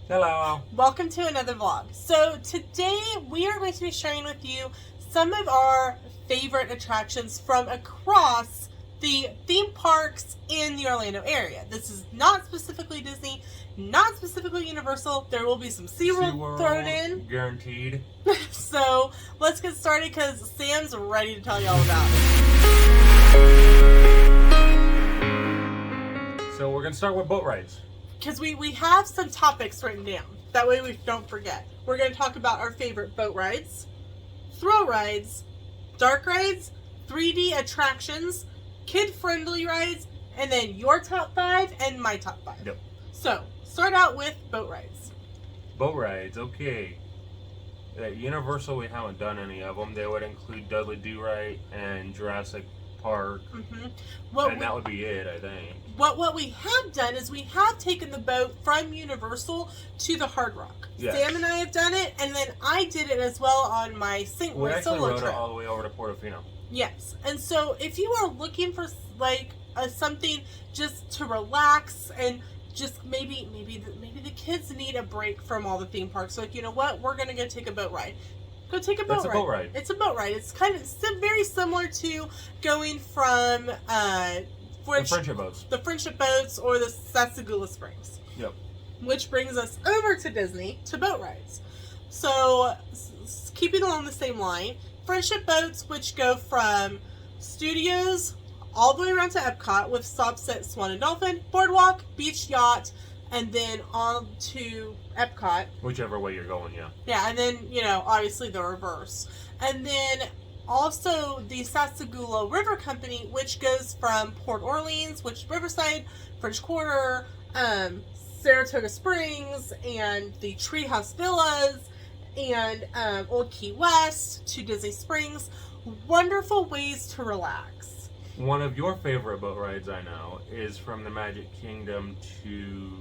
Hello. Welcome to another vlog. So today we are going to be sharing with you some of our favorite attractions from across the theme parks in the Orlando area. This is not specifically Disney, not specifically Universal. There will be some SeaWorld thrown in. Guaranteed. So let's get started because Sam's ready to tell you all about it. So we're going to start with boat rides. Because we have some topics written down. That way we don't forget. We're going to talk about our favorite boat rides, thrill rides, dark rides, 3D attractions, kid-friendly rides, and then your top 5 and my top 5. Yep. So, start out with boat rides. Boat rides, okay. At Universal, we haven't done any of them. They would include Dudley Do-Right and Jurassic Park. Mm-hmm. That would be it, I think. What we have done is we have taken the boat from Universal to the Hard Rock. Yes. Sam and I have done it, and then I did it as well on my solo trip. We actually rode it all the way over to Portofino. Yes, and so if you are looking for like something just to relax and just maybe the kids need a break from all the theme parks, like, you know what, we're gonna go take a boat ride. Go take a boat ride. It's a boat ride. It's a boat ride. It's kind of very similar to going from the Friendship boats. The Friendship boats or the Sasagula Springs. Yep. Which brings us over to Disney to boat rides. So, keeping along the same line, Friendship boats, which go from Studios all the way around to Epcot with stops at Swan and Dolphin, Boardwalk, Beach Yacht, and then on to Epcot. Whichever way you're going, yeah. Yeah, and then, obviously the reverse. And then also the Sasagula River Company, which goes from Port Orleans, which is Riverside, French Quarter, Saratoga Springs, and the Treehouse Villas, and Old Key West to Disney Springs. Wonderful ways to relax. One of your favorite boat rides, I know, is from the Magic Kingdom to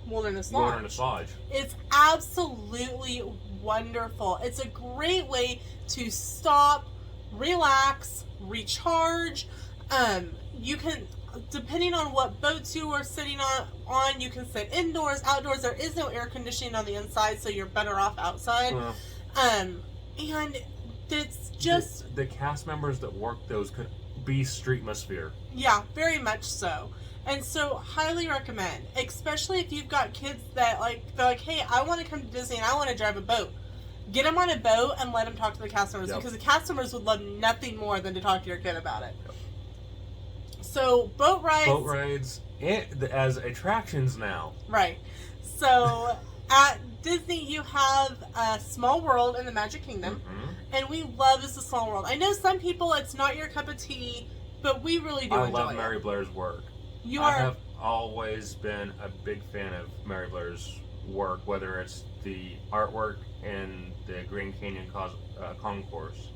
Wilderness Lodge. It's absolutely wonderful. It's a great way to stop, relax, recharge. You can, depending on what boats you are sitting on, you can sit indoors, outdoors. There is no air conditioning on the inside, so you're better off outside. And it's just the cast members that work those could be streetmosphere. Yeah, very much so. And so, highly recommend, especially if you've got kids that they're like, hey, I want to come to Disney and I want to drive a boat. Get them on a boat and let them talk to the cast members, because the cast members would love nothing more than to talk to your kid about it. Yep. So, boat rides as attractions now. Right. So, at Disney, you have a Small World in the Magic Kingdom, and we love the Small World. I know some people, it's not your cup of tea, but we really do enjoy it. I love Mary Blair's work. I have always been a big fan of Mary Blair's work, whether it's the artwork in the Grand Canyon Concourse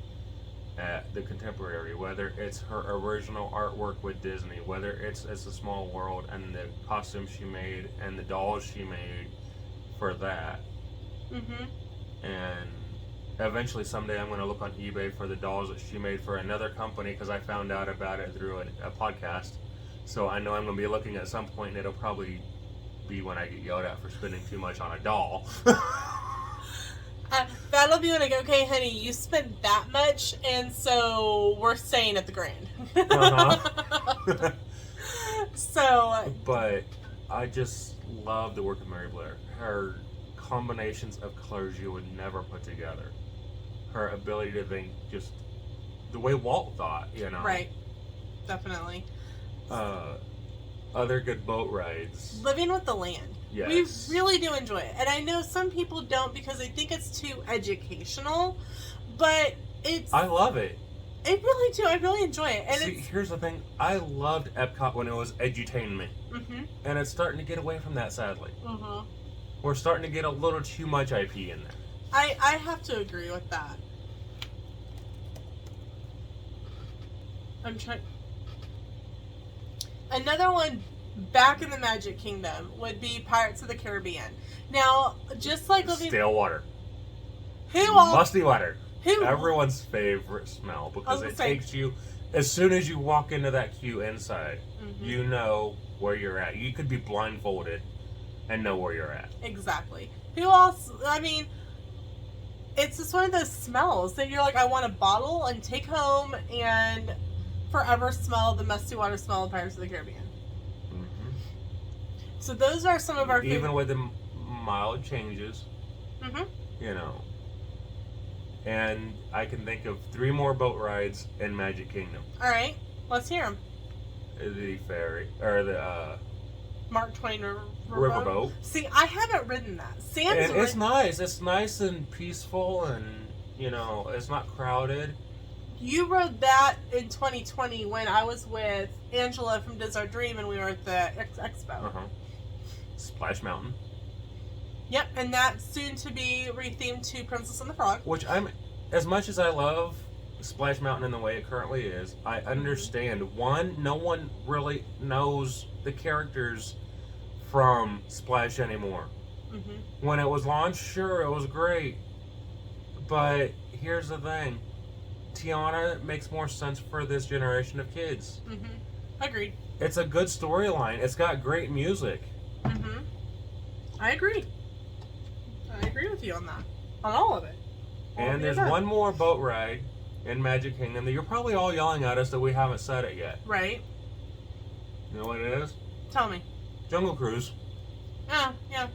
at the Contemporary, whether it's her original artwork with Disney, whether it's a Small World and the costumes she made and the dolls she made for that. And eventually someday I'm going to look on eBay for the dolls that she made for another company, because I found out about it through a podcast. So I know I'm going to be looking at some point, and it'll probably be when I get yelled at for spending too much on a doll. That'll be when I go, okay, honey, you spent that much, and so we're staying at the Grand. But I just love the work of Mary Blair. Her combinations of colors you would never put together. Her ability to think just the way Walt thought, Right. Definitely. Other good boat rides. Living with the Land. Yes. We really do enjoy it. And I know some people don't because they think it's too educational, but I love it. I really do. I really enjoy it. And see, here's the thing. I loved Epcot when it was edutainment. And it's starting to get away from that, sadly. We're starting to get a little too much IP in there. I have to agree with that. I'm trying... Another one back in the Magic Kingdom would be Pirates of the Caribbean. Now, just like living... Stale water. Musty water. Everyone's favorite smell, because it takes you... As soon as you walk into that queue inside, you know where you're at. You could be blindfolded, and know where you're at. Exactly. Who else? I mean, it's just one of those smells that you're like, I want a bottle and take home and forever smell the musty water smell of Pirates of the Caribbean. Mm-hmm. So those are some of our even with the mild changes. Mm-hmm. You know. And I can think of 3 more boat rides in Magic Kingdom. All right, let's hear them. The ferry or the Mark Twain riverboat. See, I haven't ridden that. Sam's and it's nice. It's nice and peaceful, and you know, it's not crowded. You rode that in 2020 when I was with Angela from Does Our Dream, and we were at the Expo. Splash Mountain. Yep, and that's soon to be rethemed to Princess and the Frog. Which as much as I love Splash Mountain in the way it currently is, I understand. One, no one really knows the characters from Splash anymore. Mm-hmm. When it was launched, sure, it was great. But here's the thing. Tiana makes more sense for this generation of kids. Mm-hmm. Agreed. It's a good storyline. It's got great music. Mm-hmm. I agree. I agree with you on that. On all of it. And there's one more boat ride in Magic Kingdom that you're probably all yelling at us that we haven't said it yet. Right. You know what it is? Tell me. Jungle Cruise. Oh, yeah.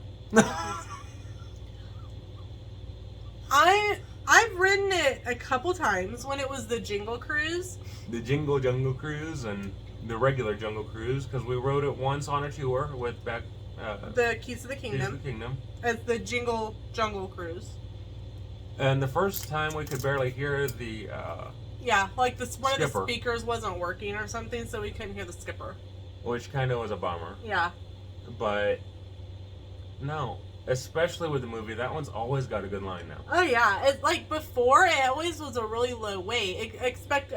I've ridden it a couple times when it was the Jingle Cruise. The Jungle Cruise and the regular Jungle Cruise, because we rode it once on a tour with the Keys to the Kingdom. Keys to the Kingdom. As the Jungle Cruise. And the first time we could barely hear the yeah, like one of the skipper. speakers wasn't working or something, so we couldn't hear the skipper. Which kind of was a bummer. Yeah. But no, especially with the movie, that one's always got a good line now. Oh yeah, it's like before it always was a really low wait, except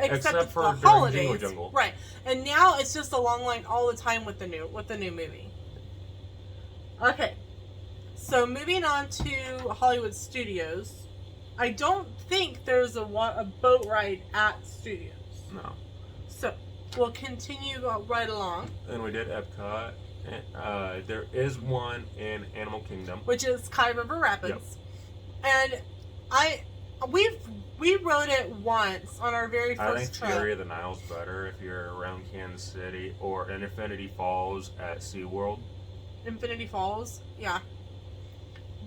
for the holidays, Jingle Jungle. right? And now it's just a long line all the time with the new movie. Okay, so moving on to Hollywood Studios, I don't think there's a boat ride at Studios. No. So we'll continue right along. And we did Epcot. There is one in Animal Kingdom, which is Sky River Rapids. Yep. And we rode it once on our very first I think trip. Fury of the Nile's better if you're around Kansas City, or in Infinity Falls at SeaWorld. Infinity Falls, yeah.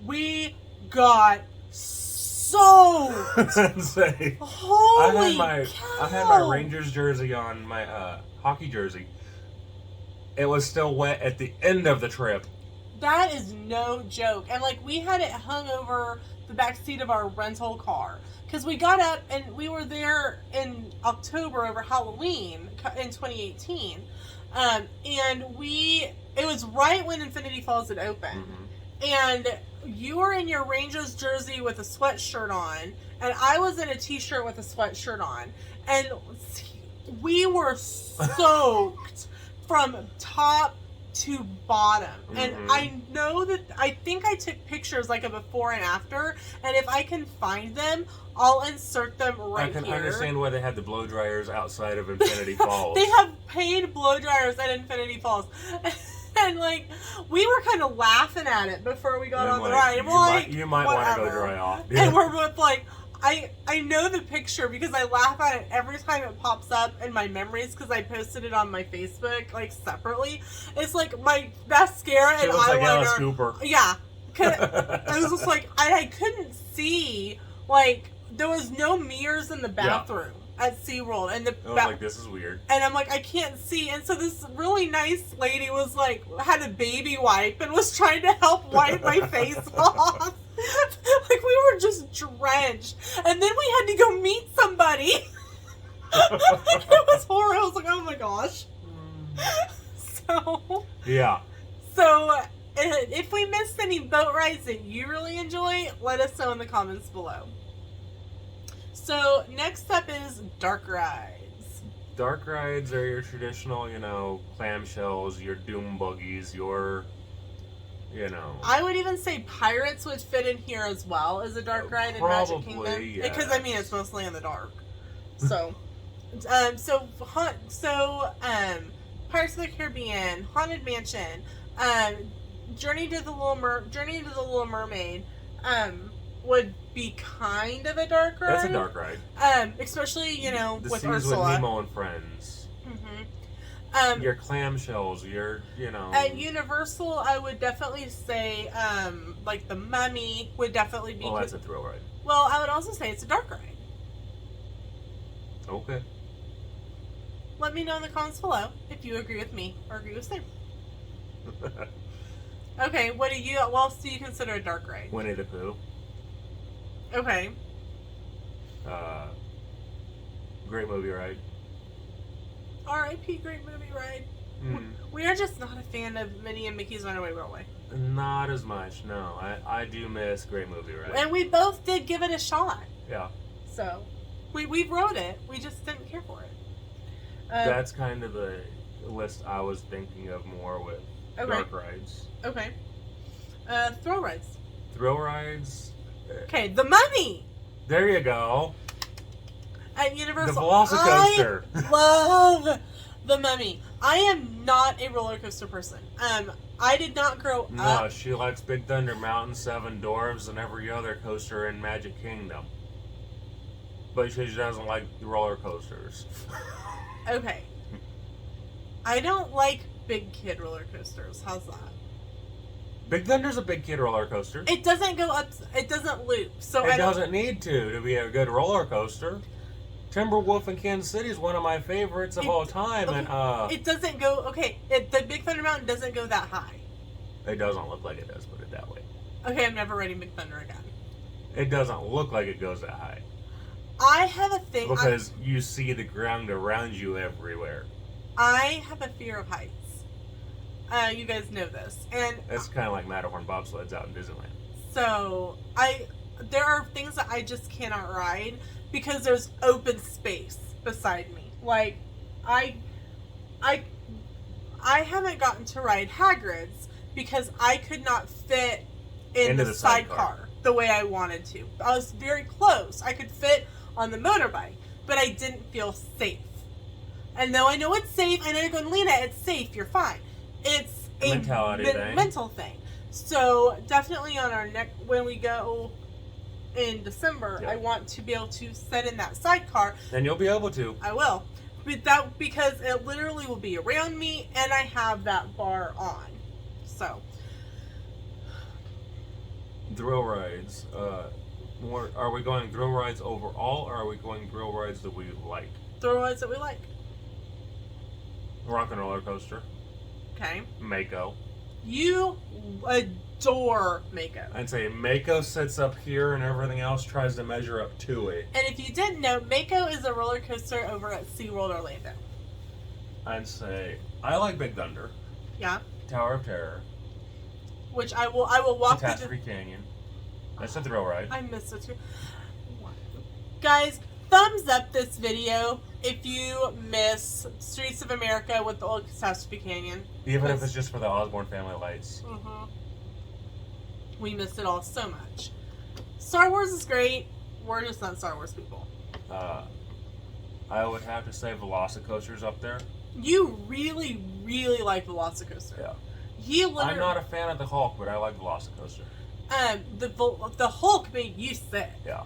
We got soaked. Holy cow. I had my Rangers jersey on, my hockey jersey. It was still wet at the end of the trip. That is no joke. And like we had it hung over the back seat of our rental car because we got up and we were there in October over Halloween in 2018, and it was right when Infinity Falls had opened, and you were in your Rangers jersey with a sweatshirt on, and I was in a t-shirt with a sweatshirt on, and we were soaked from top to bottom. And I know that I think I took pictures like a before and after, and if I can find them, I'll insert them right here. I can understand why they had the blow dryers outside of Infinity Falls. They have paid blow dryers at Infinity Falls. And like we were kind of laughing at it before we got on the ride. And you might want to go dry off. Yeah. And we're both like, I know the picture because I laugh at it every time it pops up in my memories because I posted it on my Facebook like separately. It's like my mascara and eyeliner. Like Cooper. Yeah, I was just like I couldn't see, like there was no mirrors in the bathroom at SeaWorld, and I was like, this is weird. And I'm like, I can't see. And so this really nice lady was like, had a baby wipe and was trying to help wipe my face off. Like we were just drenched. And then we had to go meet somebody. It was horrible. I was like, oh my gosh. So if we missed any boat rides that you really enjoy, let us know in the comments below. So next up is dark rides. Dark rides are your traditional, clamshells, your doom buggies, your, I would even say Pirates would fit in here as well as a dark ride in Magic Kingdom. Yes. Because it's mostly in the dark. So, Pirates of the Caribbean, Haunted Mansion, Journey to the Little Mermaid, would be kind of a dark ride. That's a dark ride. Especially The with scenes Ursula. with Nemo and friends. Your clamshells. At Universal, I would definitely say, like the Mummy would definitely be. Oh, that's a thrill ride. Well, I would also say it's a dark ride. Okay. Let me know in the comments below if you agree with me or agree with Sam. Okay, what else do you consider a dark ride? Winnie the Pooh. Okay. Great movie ride. R.I.P. Great movie ride. We are just not a fan of Minnie and Mickey's Runaway Railway. Not as much, no. I do miss Great Movie Ride. And we both did give it a shot. Yeah. So, we wrote it. We just didn't care for it. That's kind of the list I was thinking of more with dark rides. Okay. Thrill rides. Thrill rides. Okay, the Mummy. There you go. At Universal. The Velocicoaster. I love the Mummy. I am not a roller coaster person. I did not grow up. No, she likes Big Thunder Mountain, Seven Dwarfs, and every other coaster in Magic Kingdom. But she doesn't like roller coasters. Okay. I don't like big kid roller coasters. How's that? Big Thunder's a big kid roller coaster. It doesn't go up. It doesn't loop. So it doesn't need to be a good roller coaster. Timberwolf in Kansas City is one of my favorites of all time, and it doesn't go. Okay, the Big Thunder Mountain doesn't go that high. It doesn't look like it does. Put it that way. Okay, I'm never riding Big Thunder again. It doesn't look like it goes that high. I have a thing because you see the ground around you everywhere. I have a fear of heights. You guys know this, and it's kind of like Matterhorn bobsleds out in Disneyland. So there are things that I just cannot ride because there's open space beside me. Like I haven't gotten to ride Hagrid's because I could not fit into the sidecar the way I wanted to. I was very close. I could fit on the motorbike, but I didn't feel safe. And though I know it's safe, I know you're going, Lena, it's safe, you're fine. It's a mental thing. So definitely on our when we go in December, I want to be able to sit in that sidecar. And you'll be able to. I will. But because it literally will be around me, and I have that bar on. So. Thrill rides. Are we going thrill rides overall, or are we going thrill rides that we like? Thrill rides that we like. Rock and Roller Coaster. Okay. Mako. You adore Mako. I'd say Mako sits up here and everything else tries to measure up to it. And if you didn't know, Mako is a roller coaster over at SeaWorld Orlando. I'd say I like Big Thunder. Yeah. Tower of Terror. Which I will walk through. Catastrophe Canyon. That's a thrill ride. I missed it too. Guys, thumbs up this video if you miss Streets of America with the old Catastrophe Canyon. Even if it's just for the Osborne family lights. Mm-hmm. We missed it all so much. Star Wars is great. We're just not Star Wars people. I would have to say Velocicoaster's up there. You really, really like Velocicoaster. Yeah. I'm not a fan of the Hulk, but I like Velocicoaster. The Hulk made you sick. Yeah.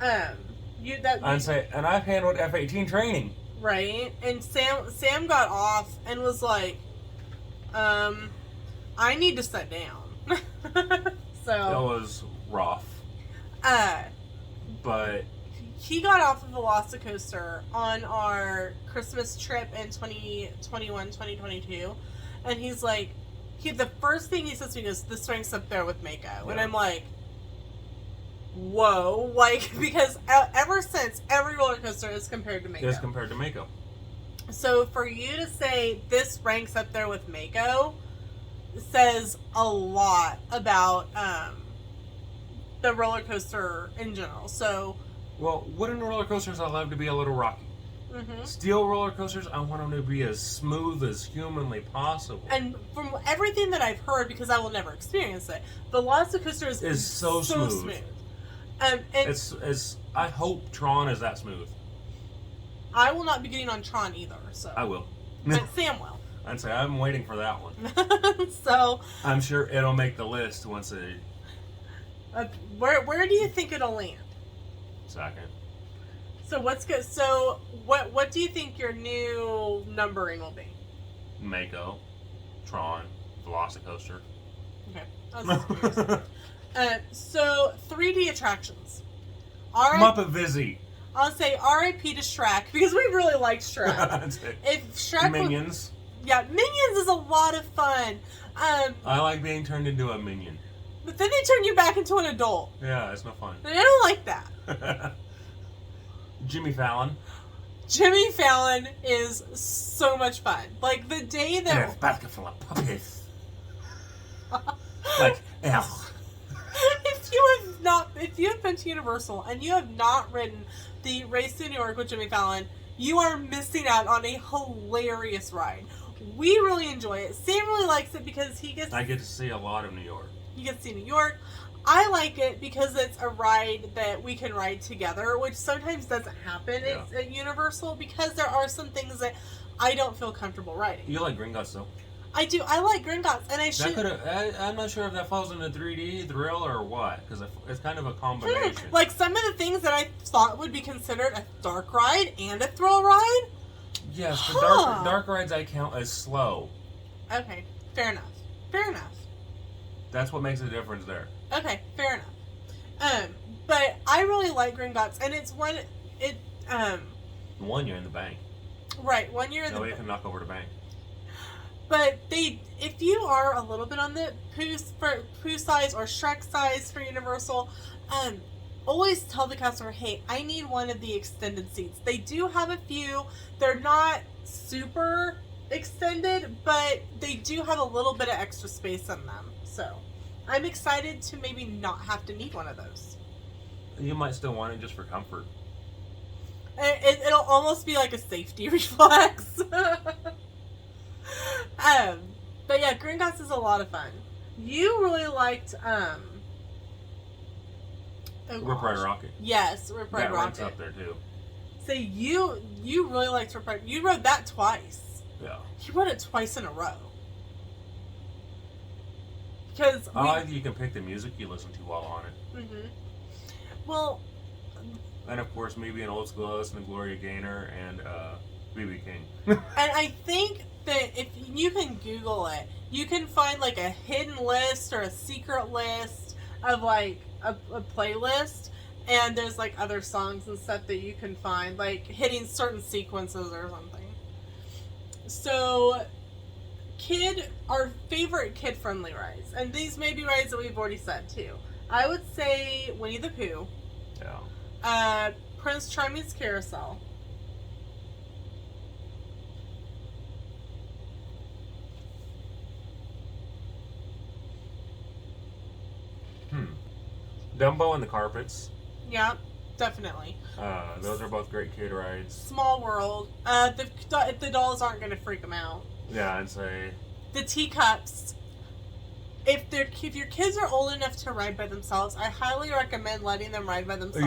And I've handled F-18 training. Right, and Sam got off and was like, I need to sit down. So it was rough. But he got off of Velocicoaster on our Christmas trip in 2021, 2022, and he's like, the first thing he says to me is, "This ranks up there with Mako," yeah. And I'm like, whoa, like, because ever since, every roller coaster is compared to Mako. Is compared to Mako. So for you to say this ranks up there with Mako says a lot about the roller coaster in general. So, well, wooden roller coasters I love to be a little rocky. Mm-hmm. Steel roller coasters, I want them to be as smooth as humanly possible. And from everything that I've heard, because I will never experience it, the Velocicoaster is so smooth. I hope Tron is that smooth. I will not be getting on Tron either. So I will. But Sam will. I'd say I'm waiting for that one. So I'm sure it'll make the list once it. where do you think it'll land? Second. So what's good? So what do you think your new numbering will be? Mako, Tron, Velocicoaster. Okay. I was just curious. So 3D attractions. Muppet Vizzy. I'll say R.I.P. to Shrek because we really liked Shrek. If Shrek Minions. Minions is a lot of fun. I like being turned into a minion. But then they turn you back into an adult. Yeah, it's no fun. And I don't like that. Jimmy Fallon. Jimmy Fallon is so much fun. Like the day that And a basket full of puppies. Like, ugh. If you have been to Universal and you have not ridden the Race to New York with Jimmy Fallon, you are missing out on a hilarious ride. We really enjoy it. Sam really likes it because I get to see a lot of New York. You get to see New York. I like it because it's a ride that we can ride together, which sometimes doesn't happen at Universal because there are some things that I don't feel comfortable riding. You like Gringotts though? I do. I like Gringotts, and I'm not sure if that falls into 3D thrill or what, because it's kind of a combination. Like some of the things that I thought would be considered a dark ride and a thrill ride. Yes, the dark rides I count as slow. Okay, fair enough. Fair enough. That's what makes a difference there. Okay, fair enough. But I really like Gringotts, and it's one One, you're in the bank. Right, 1 year in the Nobody can knock over the bank. But if you are a little bit on the Pooh size or Shrek size for Universal, always tell the customer, hey, I need one of the extended seats. They do have a few. They're not super extended, but they do have a little bit of extra space in them. So I'm excited to maybe not have to need one of those. You might still want it just for comfort. It'll almost be like a safety reflex. But yeah, Gringotts is a lot of fun. You really liked Rip Ride Rocket. Yes, Rip Ride Rocket. That up there too. So you really liked Rip Ride. You rode that twice. Yeah. You rode it twice in a row. Because I like that you can pick the music you listen to while on it. Mm-hmm. Well. And of course, me being old school, I listen to Gloria Gaynor and B.B. King. And I think that if you can Google it, you can find like a hidden list or a secret list of like a playlist, and there's like other songs and stuff that you can find, like hitting certain sequences or something. So, our favorite kid-friendly rides, and these may be rides that we've already said too. I would say Winnie the Pooh. Yeah. Prince Charming's Carousel. Dumbo and the Carpets. Yeah, definitely. Those are both great kid rides. Small World. The dolls aren't going to freak them out. Yeah, I'd say. The teacups. If your kids are old enough to ride by themselves, I highly recommend letting them ride by themselves.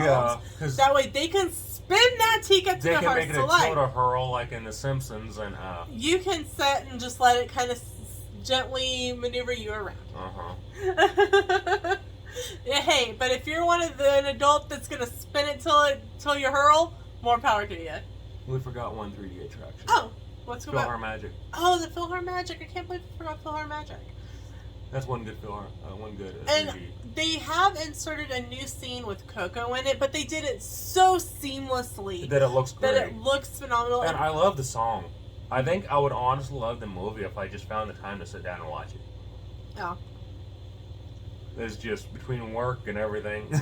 Yeah, that way they can spin that teacup to their heart's delight. They can make it a total hurl like in The Simpsons, and you can sit and just let it kind of gently maneuver you around. Hey, but if you're an adult that's gonna spin it till you hurl, more power to you. We forgot one 3D attraction. Oh, what's going on? PhilharMagic. Oh, the PhilharMagic! I can't believe we forgot PhilharMagic. That's one good And 3D. They have inserted a new scene with Coco in it, but they did it so seamlessly that it looks great. That it looks phenomenal. And I love the song. I think I would honestly love the movie if I just found the time to sit down and watch it. Yeah. It's just between work and everything.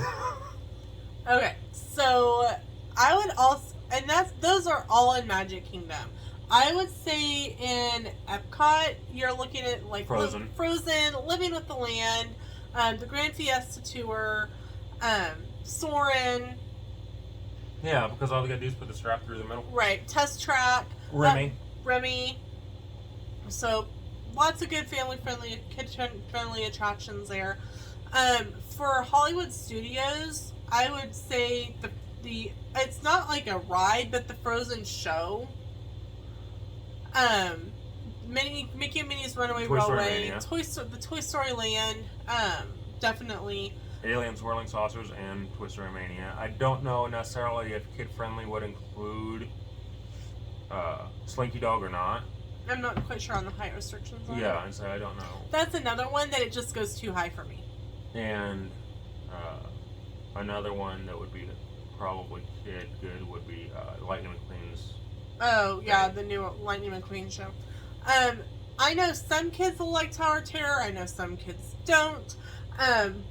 Okay, so I would also, and those are all in Magic Kingdom. I would say in Epcot, you're looking at like Frozen, Living with the Land, the Grand Fiesta Tour, Soarin'. Yeah, because all they gotta do is put the strap through the middle. Right, Test Track. Remy. So lots of good family-friendly, kid-friendly attractions there. For Hollywood Studios, I would say the it's not like a ride, but the Frozen show. Mickey and Minnie's Runaway Toy Story Railway, Mania. the Toy Story Land, definitely. Alien Swirling Saucers and Toy Story Mania. I don't know necessarily if Kid Friendly would include Slinky Dog or not. I'm not quite sure on the height restrictions on it. Yeah, and so I don't know. That's another one that it just goes too high for me. And another one that would be probably kid good would be Lightning McQueen's. Oh, yeah, the new Lightning McQueen show. I know some kids will like Tower Terror. I know some kids don't.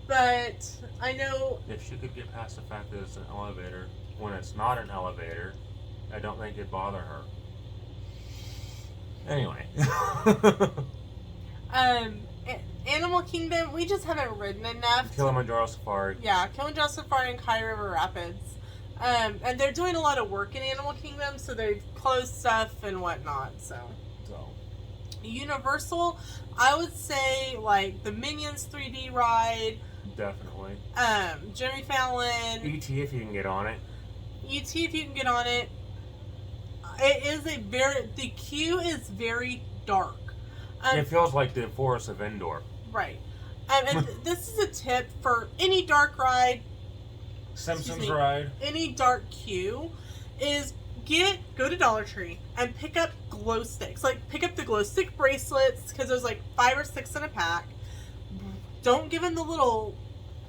But I know... If she could get past the fact that it's an elevator, when it's not an elevator, I don't think it'd bother her. Anyway. Animal Kingdom, we just haven't ridden enough. Kilimanjaro Safari. Yeah, Kilimanjaro Safari and Kai River Rapids. And they're doing a lot of work in Animal Kingdom, so they've closed stuff and whatnot, so. Universal, I would say, like, the Minions 3D ride. Definitely. Jimmy Fallon. E.T. if you can get on it. E.T. if you can get on it. It is the queue is very dark. It feels like the Forest of Endor. Right. And this is a tip for any dark ride. Simpsons ride. Any dark queue is go to Dollar Tree and pick up glow sticks. Like, pick up the glow stick bracelets, because there's like 5 or 6 in a pack. Don't give them the little,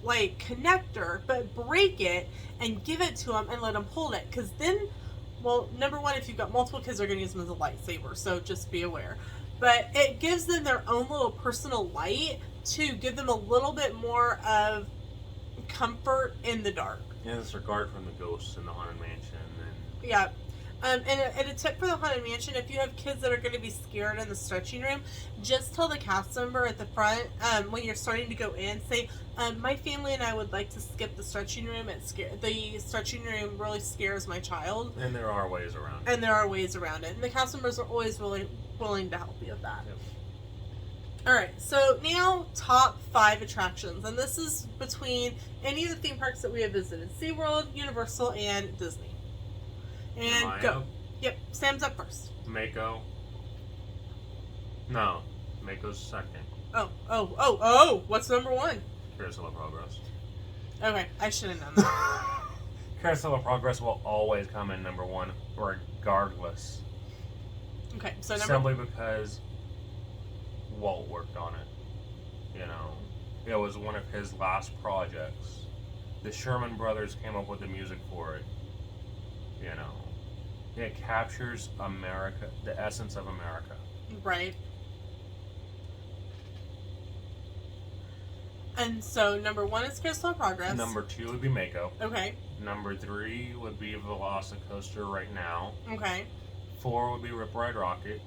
like, connector, but break it and give it to them and let them hold it. Because then, well, number one, if you've got multiple kids, they're going to use them as a lightsaber, so just be aware. But it gives them their own little personal light to give them a little bit more of comfort in the dark. Yeah, disregard from the ghosts in the Haunted Mansion. Yeah. And a tip for the Haunted Mansion, if you have kids that are going to be scared in the stretching room, just tell the cast member at the front, when you're starting to go in, say, my family and I would like to skip the stretching room. The stretching room really scares my child. And there are ways around it. And there are ways around it. And the cast members are always really willing to help you with that. Yep. Alright, so now top 5 attractions. And this is between any of the theme parks that we have visited. SeaWorld, Universal, and Disney. And go. Yep, Sam's up first. Mako. No, Mako's second. Oh, what's number 1? Carousel of Progress. Okay, I should have known that. Carousel of Progress will always come in number 1, regardless. Okay, so simply because Walt worked on it. You know, it was one of his last projects. The Sherman Brothers came up with the music for it. You know, it captures America, the essence of America. Right. And so number 1 is Carousel of Progress. Number 2 would be Mako. Okay. Number 3 would be Velocicoaster right now. Okay. 4 would be Rip Ride Rocket.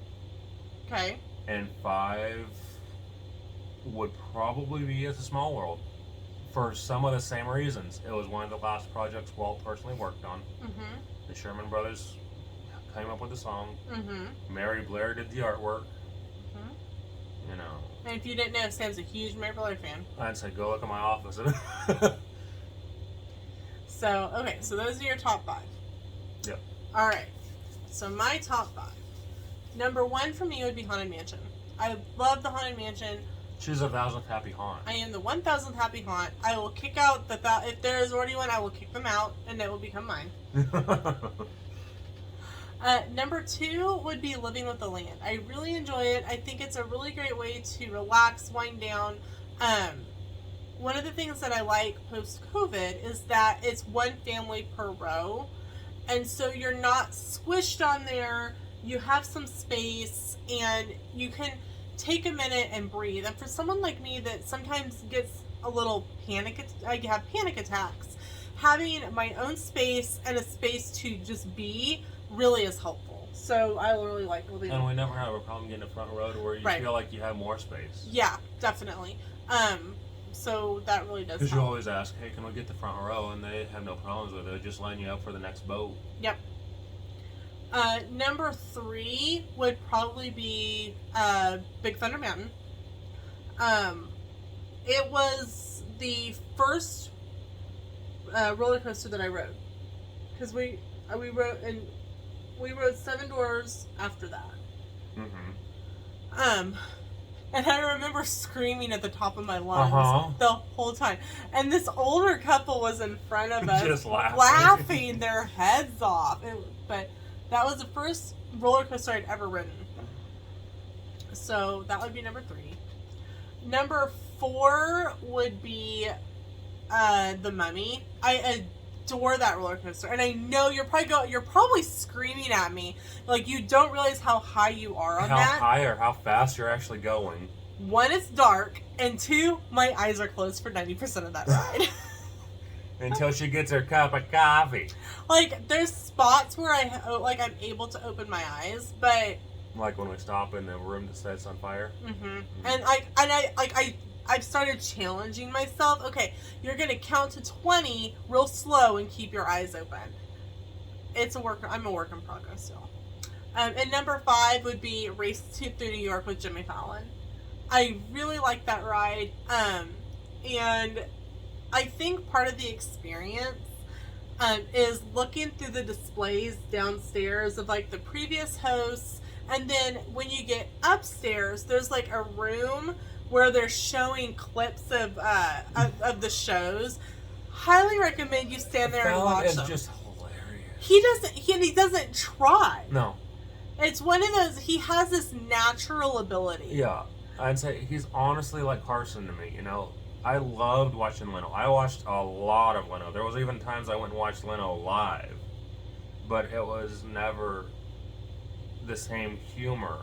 Okay. And 5 would probably be It's a Small World. For some of the same reasons. It was one of the last projects Walt personally worked on. Mm-hmm. The Sherman Brothers came up with the song. Mm-hmm. Mary Blair did the artwork. Mm-hmm. You know. And if you didn't know, Sam's a huge Mary Blair fan. I'd say go look at my office. So, okay, so those are your top 5. Yep. Alright. So my top 5. Number 1 for me would be Haunted Mansion. I love the Haunted Mansion. Choose a 1,000th happy haunt. I am the 1,000th happy haunt. I will kick out if there is already one, I will kick them out, and it will become mine. Number 2 would be Living with the Land. I really enjoy it. I think it's a really great way to relax, wind down. One of the things that I like post-COVID is that it's one family per row. And so you're not squished on there. You have some space, and you can take a minute and breathe. And for someone like me that sometimes gets a little I have panic attacks, having my own space and a space to just be really is helpful. So I really like living. And we never have a problem getting a front row to where you feel like you have more space. Yeah, definitely. So that really does help. Because you always ask, hey, can we get the front row? And they have no problems with it. Just line you up for the next boat. Yep. Number 3 would probably be Big Thunder Mountain. It was the first roller coaster that I rode. Because we rode 7 doors after that. Mm-hmm. And I remember screaming at the top of my lungs the whole time. And this older couple was in front of us, just laughing their heads off. But that was the first roller coaster I'd ever ridden. So that would be number 3. Number 4 would be The Mummy. I adore that roller coaster, and I know you're probably screaming at me like you don't realize how high you are on that. How high or how fast you're actually going. 1, it's dark, and 2, my eyes are closed for 90% of that ride. Until she gets her cup of coffee. Like, there's spots where I'm able to open my eyes, but like when we stop in the room that sets on fire. And I've started challenging myself. Okay, you're gonna count to 20 real slow and keep your eyes open. I'm a work in progress still. And number 5 would be Race Through New York with Jimmy Fallon. I really like that ride. And I think part of the experience is looking through the displays downstairs of like the previous hosts. And then when you get upstairs, there's like a room where they're showing clips of the shows. Highly recommend you stand there and watch them. It's just hilarious. He doesn't try. No. It's one of those, he has this natural ability. Yeah. I'd say he's honestly like Carson to me, you know. I loved watching Leno. I watched a lot of Leno. There was even times I went and watched Leno live. But it was never the same humor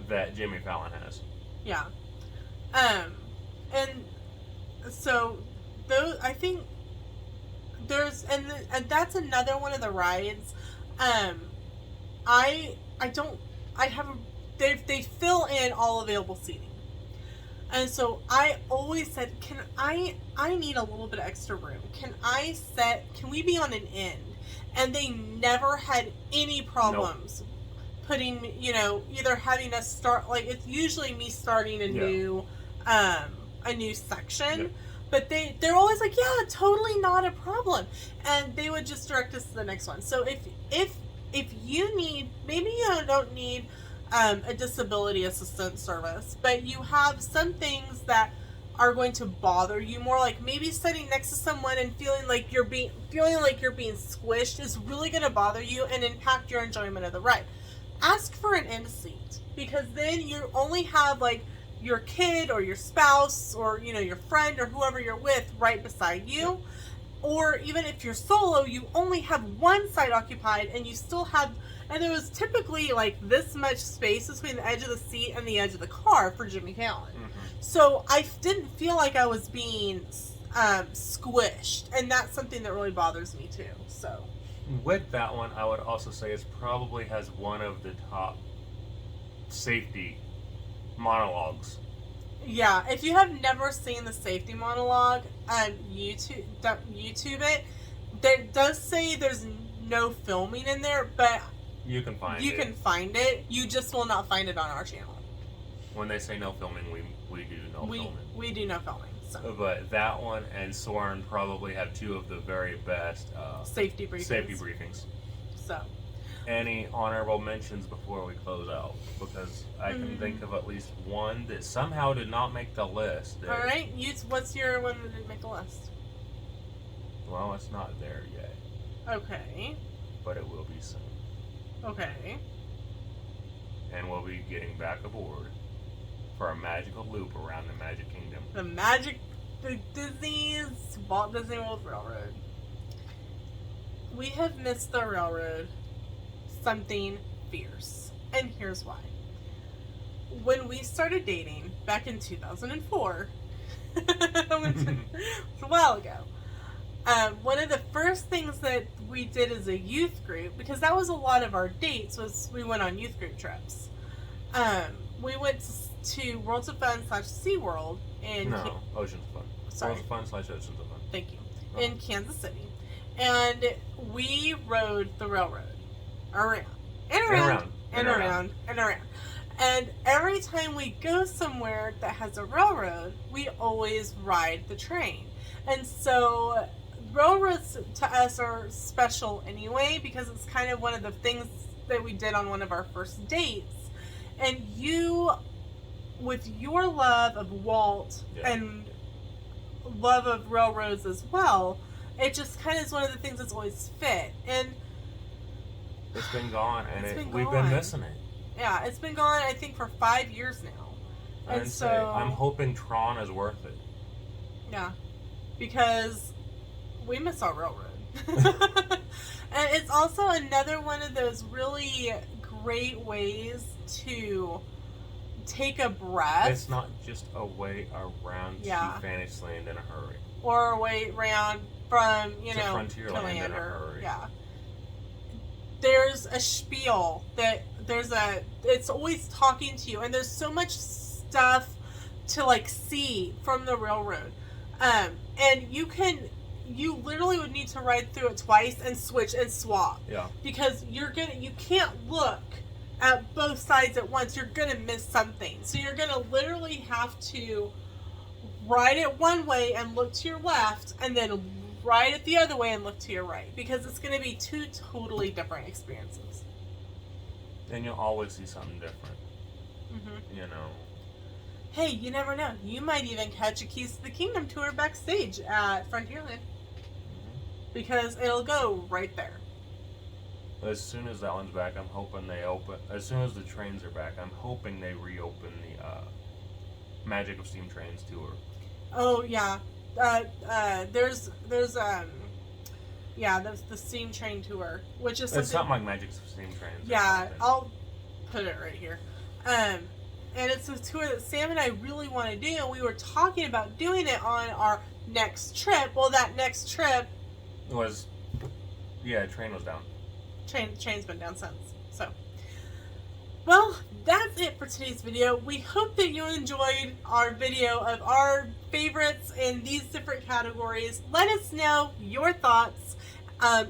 that Jimmy Fallon has. Yeah. And so those, I think there's, and that's another one of the rides. They fill in all available seating. And so I always said, I need a little bit of extra room. Can we be on an end? And they never had any problems putting, either having us start, like, it's usually me starting a new section. Yeah. But they're always like, yeah, totally not a problem. And they would just direct us to the next one. So if you need, maybe you don't need a disability assistance service, but you have some things that are going to bother you more, like maybe sitting next to someone and feeling like you're being squished is really going to bother you and impact your enjoyment of the ride. Ask for an end seat, because then you only have like your kid or your spouse or your friend or whoever you're with right beside you. Or even if you're solo, you only have one side occupied, and you still have, and there was typically like this much space between the edge of the seat and the edge of the car for Jimmy Fallon. So I didn't feel like I was being squished, and that's something that really bothers me too. So with that one, I would also say it probably has one of the top safety monologues. Yeah, if you have never seen the safety monologue, YouTube it. There does say there's no filming in there, but you can find it. You just will not find it on our channel. When they say no filming, we do no filming. We do no filming. So. But that one and Soren probably have two of the very best safety briefings. So. Any honorable mentions before we close out? Because I can think of at least one that somehow did not make the list. All right, what's your one that didn't make the list? Well, it's not there yet. Okay. But it will be soon. Okay. And we'll be getting back aboard for a magical loop around the Magic Kingdom. The Walt Disney World Railroad. We have missed the railroad something fierce. And here's why. When we started dating back in 2004, it's a while ago, one of the first things that we did as a youth group, because that was a lot of our dates, was we went on youth group trips. We went to Worlds of Fun / SeaWorld in Oceans of Fun. Sorry. Worlds of Fun / Oceans of Fun. Thank you. Oh. In Kansas City. And we rode the railroad. Around. And every time we go somewhere that has a railroad, we always ride the train. And so railroads to us are special anyway, because it's kind of one of the things that we did on one of our first dates. And you, with your love of Walt and love of railroads as well, it just kind of is one of the things that's always fit. And it's been gone, and we've gone. been missing it. Yeah, it's been gone, I think, for 5 years now. And so I'm hoping Tron is worth it. Yeah, because we miss our railroad. And it's also another one of those really great ways to take a breath. It's not just a way around to Fantasyland in a hurry. Or a way around from, Frontierland in a hurry. Yeah. There's a spiel that it's always talking to you, and there's so much stuff to see from the railroad. And you literally would need to ride through it twice and switch and swap. Yeah. Because you can't look at both sides at once. You're gonna miss something. So you're gonna literally have to ride it one way and look to your left, and then ride it the other way and look to your right, because it's gonna be two totally different experiences. And you'll always see something different. Mm-hmm. Hey, you never know. You might even catch a Keys to the Kingdom tour backstage at Frontierland. Because it'll go right there. As soon as that one's back, I'm hoping they open. As soon as the trains are back, I'm hoping they reopen the Magic of Steam Trains tour. Oh yeah, there's the Steam Train tour, which is it's something like Magic of Steam Trains. Yeah, I'll put it right here. And it's a tour that Sam and I really want to do. We were talking about doing it on our next trip. Well, that next trip was, train was down. Train's been down since. So, well, that's it for today's video. We hope that you enjoyed our video of our favorites in these different categories. Let us know your thoughts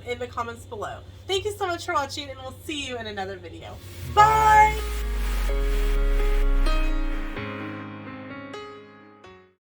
in the comments below. Thank you so much for watching, and we'll see you in another video. Bye!